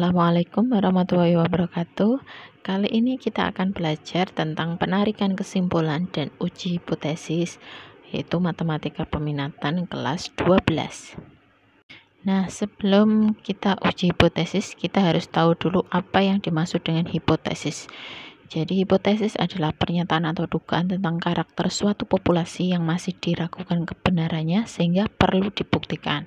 Assalamualaikum warahmatullahi wabarakatuh. Kali ini kita akan belajar tentang penarikan kesimpulan dan uji hipotesis, yaitu matematika peminatan kelas 12. Nah, sebelum kita uji hipotesis, kita harus tahu dulu apa yang dimaksud dengan hipotesis. Jadi, hipotesis adalah pernyataan atau dugaan tentang karakter suatu populasi yang masih diragukan kebenarannya sehingga perlu dibuktikan.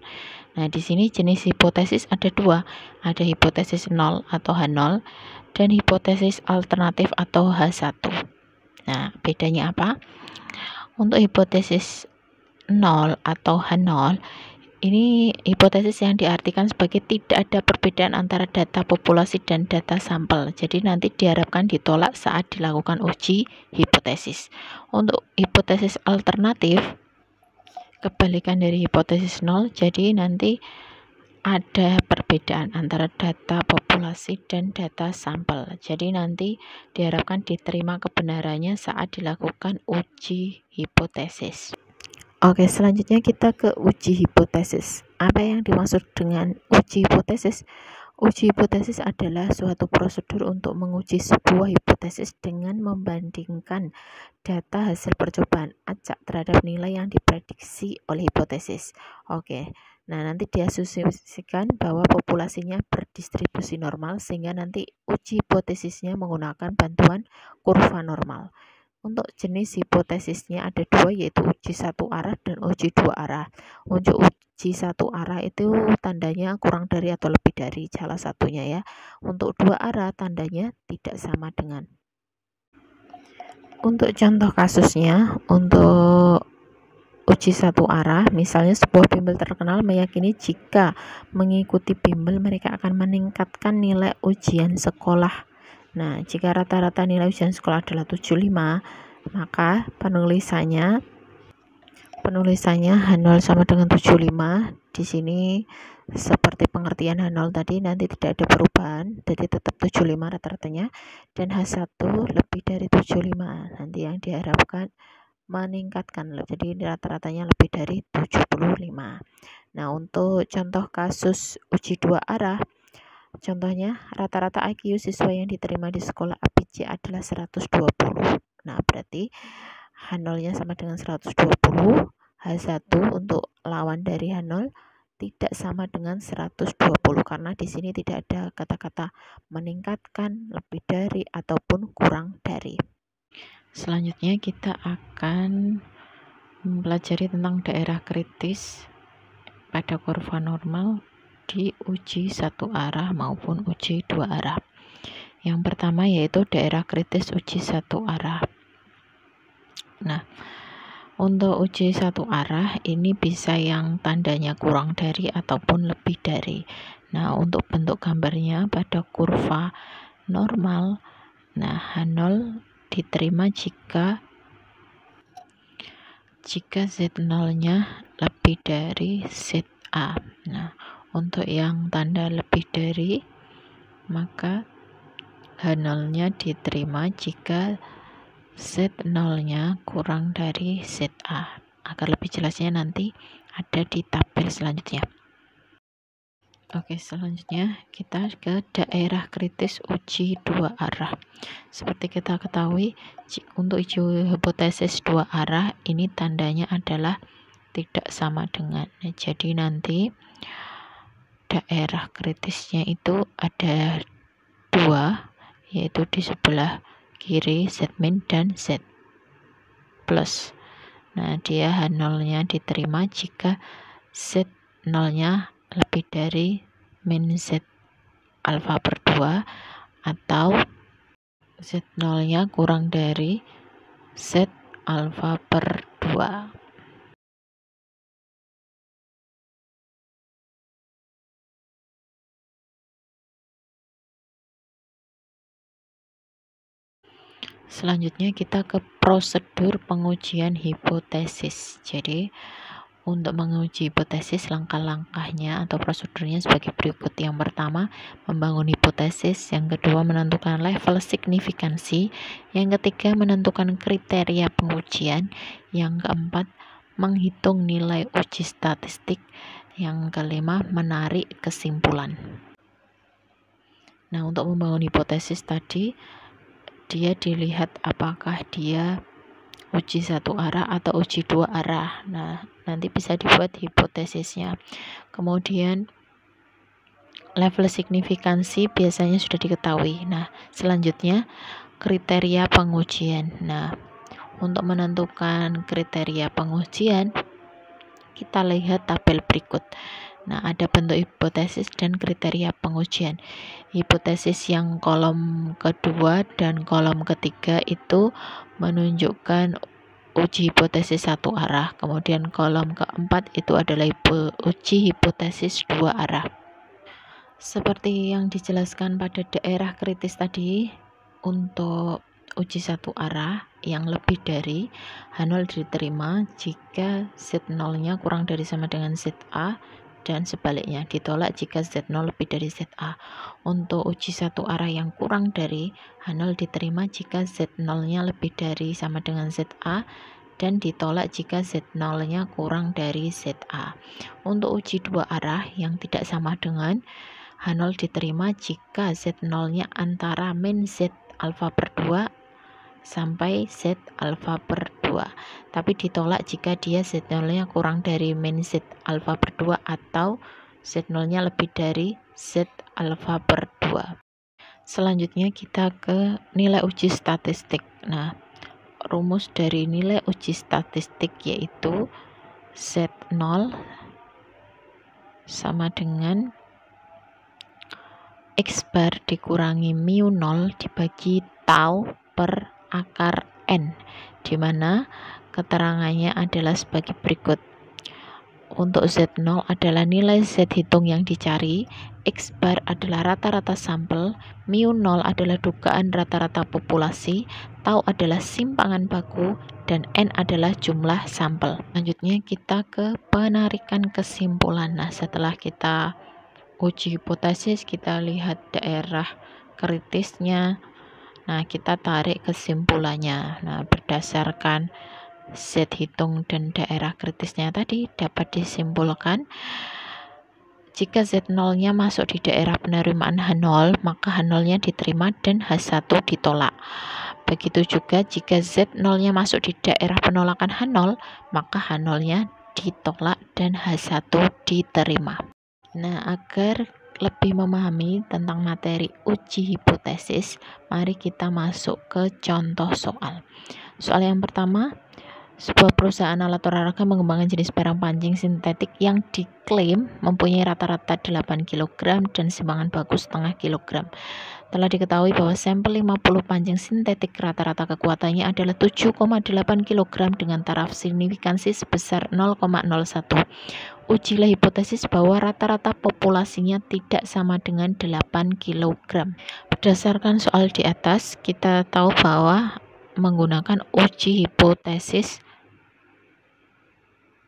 Nah, di sini jenis hipotesis ada dua, ada hipotesis 0 atau H0 dan hipotesis alternatif atau H1. Nah, bedanya apa? Untuk hipotesis 0 atau H0, ini hipotesis yang diartikan sebagai tidak ada perbedaan antara data populasi dan data sampel. Jadi nanti diharapkan ditolak saat dilakukan uji hipotesis. Untuk hipotesis alternatif, kebalikan dari hipotesis 0, jadi nanti ada perbedaan antara data populasi dan data sampel. Jadi nanti diharapkan diterima kebenarannya saat dilakukan uji hipotesis. Oke, selanjutnya kita ke uji hipotesis. Apa yang dimaksud dengan uji hipotesis? Uji hipotesis adalah suatu prosedur untuk menguji sebuah hipotesis dengan membandingkan data hasil percobaan acak terhadap nilai yang diprediksi oleh hipotesis. Oke, nah nanti diasumsikan bahwa populasinya berdistribusi normal sehingga nanti uji hipotesisnya menggunakan bantuan kurva normal. Untuk jenis hipotesisnya ada dua, yaitu uji satu arah dan uji dua arah. Untuk uji satu arah itu tandanya kurang dari atau lebih dari salah satunya ya. Untuk dua arah tandanya tidak sama dengan. Untuk contoh kasusnya, untuk uji satu arah, misalnya sebuah bimbel terkenal meyakini jika mengikuti bimbel mereka akan meningkatkan nilai ujian sekolah. Nah, jika rata-rata nilai ujian sekolah adalah 75, maka penulisannya H0 sama dengan 75. Di sini seperti pengertian H0 tadi nanti tidak ada perubahan, jadi tetap 75 rata-ratanya, dan H1 lebih dari 75. Nanti yang diharapkan meningkatkan, jadi rata-ratanya lebih dari 75. Nah, untuk contoh kasus uji dua arah, contohnya, rata-rata IQ siswa yang diterima di sekolah ABC adalah 120. Nah, berarti H0-nya sama dengan 120. H1 untuk lawan dari H0 tidak sama dengan 120 karena di sini tidak ada kata-kata meningkatkan, lebih dari, ataupun kurang dari. Selanjutnya kita akan mempelajari tentang daerah kritis pada kurva normal di uji satu arah maupun uji dua arah. Yang pertama yaitu daerah kritis uji satu arah. Nah, untuk uji satu arah ini bisa yang tandanya kurang dari ataupun lebih dari. Nah, untuk bentuk gambarnya pada kurva normal, nah H0 diterima jika Z0-nya lebih dari ZA. Nah, untuk yang tanda lebih dari, maka H0-nya diterima jika Z0-nya kurang dari ZA. Agar lebih jelasnya nanti ada di tabel selanjutnya. Oke, selanjutnya kita ke daerah kritis uji dua arah. Seperti kita ketahui, untuk uji hipotesis dua arah ini tandanya adalah tidak sama dengan. Jadi nanti daerah kritisnya itu ada dua, yaitu di sebelah kiri Z min dan Z plus. Nah, dia H0-nya diterima jika Z0-nya lebih dari min Z alfa per 2 atau Z0-nya kurang dari Z alfa per 2. Selanjutnya kita ke prosedur pengujian hipotesis. Jadi untuk menguji hipotesis, langkah-langkahnya atau prosedurnya sebagai berikut. Yang pertama, membangun hipotesis. Yang kedua, menentukan level signifikansi. Yang ketiga, menentukan kriteria pengujian. Yang keempat, menghitung nilai uji statistik. Yang kelima, menarik kesimpulan. Nah, untuk membangun hipotesis tadi, dia dilihat apakah dia uji satu arah atau uji dua arah. Nah, nanti bisa dibuat hipotesisnya. Kemudian level signifikansi biasanya sudah diketahui. Nah, selanjutnya kriteria pengujian. Nah, untuk menentukan kriteria pengujian, kita lihat tabel berikut. Nah, ada bentuk hipotesis dan kriteria pengujian. Hipotesis yang kolom kedua dan kolom ketiga itu menunjukkan uji hipotesis satu arah. Kemudian kolom keempat itu adalah uji hipotesis dua arah. Seperti yang dijelaskan pada daerah kritis tadi, untuk uji satu arah yang lebih dari H0 diterima jika Z0-nya kurang dari sama dengan ZA, dan sebaliknya ditolak jika Z0 lebih dari ZA. Untuk uji satu arah yang kurang dari H0 diterima jika Z0-nya lebih dari sama dengan ZA, dan ditolak jika Z0-nya kurang dari ZA. Untuk uji dua arah yang tidak sama dengan H0 diterima jika Z0-nya antara min Z alfa per 2 sampai Z alfa per 2, tapi ditolak jika dia Z0-nya kurang dari min Z alfa per 2 atau Z0-nya lebih dari Z alfa per 2. Selanjutnya kita ke nilai uji statistik. Nah, rumus dari nilai uji statistik yaitu Z0 sama dengan X bar dikurangi mu 0 dibagi tau per akar N, di mana keterangannya adalah sebagai berikut. Untuk Z0 adalah nilai Z hitung yang dicari, X bar adalah rata-rata sampel, mu 0 adalah dugaan rata-rata populasi, tau adalah simpangan baku, dan N adalah jumlah sampel. Selanjutnya kita ke penarikan kesimpulan. Nah, setelah kita uji hipotesis, kita lihat daerah kritisnya. Nah, kita tarik kesimpulannya. Nah, berdasarkan Z hitung dan daerah kritisnya tadi dapat disimpulkan jika Z0-nya masuk di daerah penerimaan H0, maka H0-nya diterima dan H1 ditolak. Begitu juga jika Z0-nya masuk di daerah penolakan H0, maka H0-nya ditolak dan H1 diterima. Nah, agar lebih memahami tentang materi uji hipotesis, mari kita masuk ke contoh soal. Soal yang pertama, sebuah perusahaan alat olahraga mengembangkan jenis barang pancing sintetik yang diklaim mempunyai rata-rata 8 kg dan simpangan baku setengah kilogram. Telah diketahui bahwa sampel 50 pancing sintetik rata-rata kekuatannya adalah 7,8 kg dengan taraf signifikansi sebesar 0,01. Ujilah hipotesis bahwa rata-rata populasinya tidak sama dengan 8 kg. Berdasarkan soal di atas, kita tahu bahwa menggunakan uji hipotesis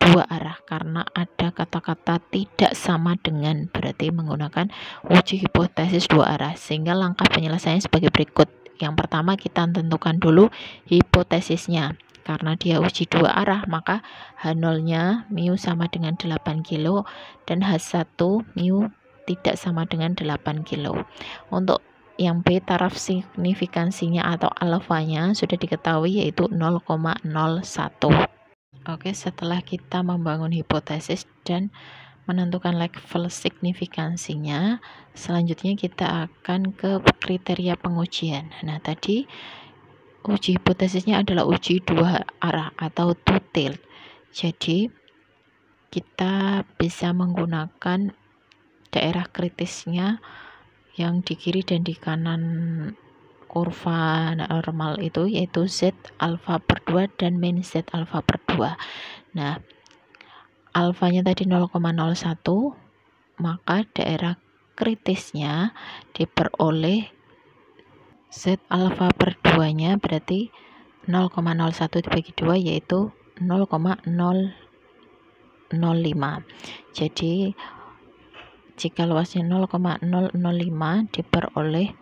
dua arah karena ada kata-kata tidak sama dengan, berarti menggunakan uji hipotesis dua arah, sehingga langkah penyelesaiannya sebagai berikut. Yang pertama, kita tentukan dulu hipotesisnya. Karena dia uji dua arah, maka H0-nya mu sama dengan 8 kilo dan H1 mu tidak sama dengan 8 kilo. Untuk yang B, taraf signifikansinya atau alfanya sudah diketahui yaitu 0,01. Oke, setelah kita membangun hipotesis dan menentukan level signifikansinya, selanjutnya kita akan ke kriteria pengujian. Nah, tadi uji hipotesisnya adalah uji dua arah atau two-tailed. Jadi, kita bisa menggunakan daerah kritisnya yang di kiri dan di kanan kurva normal itu yaitu Z alfa per 2 dan min Z alfa per 2. Nah, alfanya tadi 0,01, maka daerah kritisnya diperoleh Z alfa per 2 nya berarti 0,01 dibagi 2 yaitu 0,005. Jadi jika luasnya 0,005 diperoleh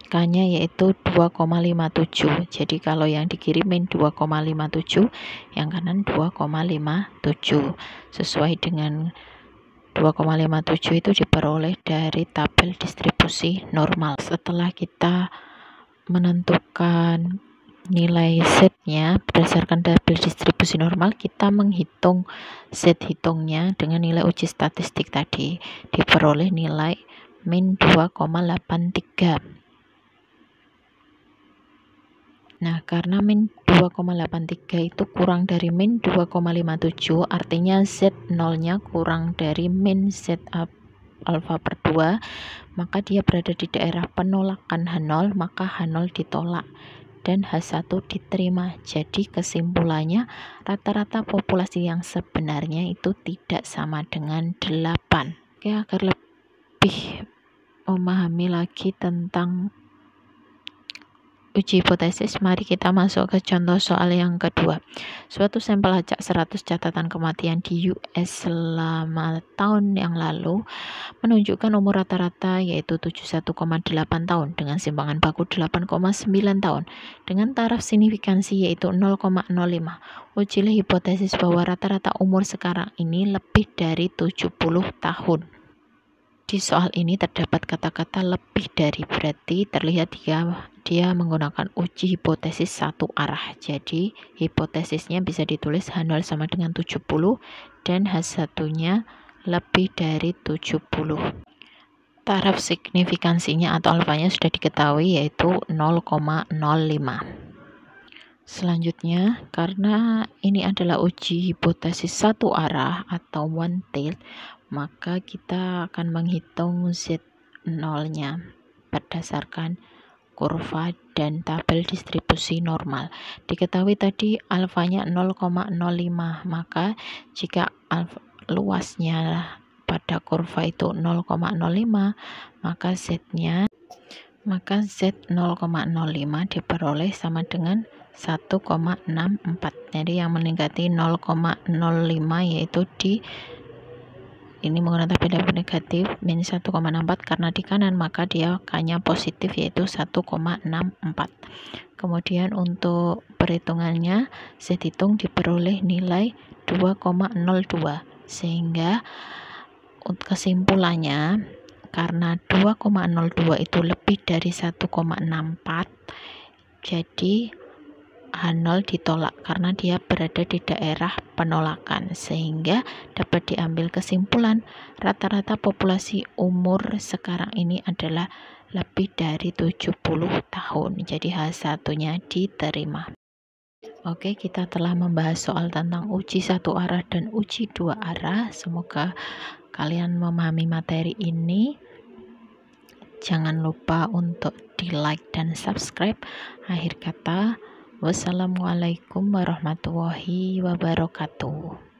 K-nya yaitu 2,57. Jadi kalau yang di kiri min 2,57, yang kanan 2,57. Sesuai dengan 2,57 itu diperoleh dari tabel distribusi normal. Setelah kita menentukan nilai Z-nya berdasarkan tabel distribusi normal, kita menghitung Z hitungnya dengan nilai uji statistik tadi, diperoleh nilai min 2,83. Nah, karena min 2,83 itu kurang dari min 2,57, artinya Z0-nya kurang dari min Z alfa per 2, maka dia berada di daerah penolakan H0, maka H0 ditolak dan H1 diterima. Jadi kesimpulannya, rata-rata populasi yang sebenarnya itu tidak sama dengan 8. Oke, agar lebih memahami lagi tentang uji hipotesis, mari kita masuk ke contoh soal yang kedua. Suatu sampel acak 100 catatan kematian di US selama tahun yang lalu menunjukkan umur rata-rata yaitu 71,8 tahun dengan simpangan baku 8,9 tahun dengan taraf signifikansi yaitu 0,05. Ujilah hipotesis bahwa rata-rata umur sekarang ini lebih dari 70 tahun. Di soal ini terdapat kata-kata lebih dari, berarti terlihat dia menggunakan uji hipotesis satu arah. Jadi hipotesisnya bisa ditulis H0 sama dengan 70 dan H1-nya lebih dari 70. Taraf signifikansinya atau alfanya sudah diketahui yaitu 0,05. Selanjutnya, karena ini adalah uji hipotesis satu arah atau one tail, maka kita akan menghitung Z0-nya berdasarkan kurva dan tabel distribusi normal. Diketahui tadi alfanya 0,05, maka jika luasnya pada kurva itu 0,05, maka Z0,05 diperoleh sama dengan 1,64. Jadi yang meningkati 0,05 yaitu ini menggunakan tabel negatif min 1,64, karena di kanan maka dia hanya positif yaitu 1,64. Kemudian untuk perhitungannya Z hitung diperoleh nilai 2,02, sehingga kesimpulannya karena 2,02 itu lebih dari 1,64, jadi H0 ditolak karena dia berada di daerah penolakan, sehingga dapat diambil kesimpulan rata-rata populasi umur sekarang ini adalah lebih dari 70 tahun. Jadi H1-nya diterima. Oke, kita telah membahas soal tentang uji satu arah dan uji dua arah. Semoga kalian memahami materi ini. Jangan lupa untuk di like dan subscribe. Akhir kata, wassalamualaikum warahmatullahi wabarakatuh.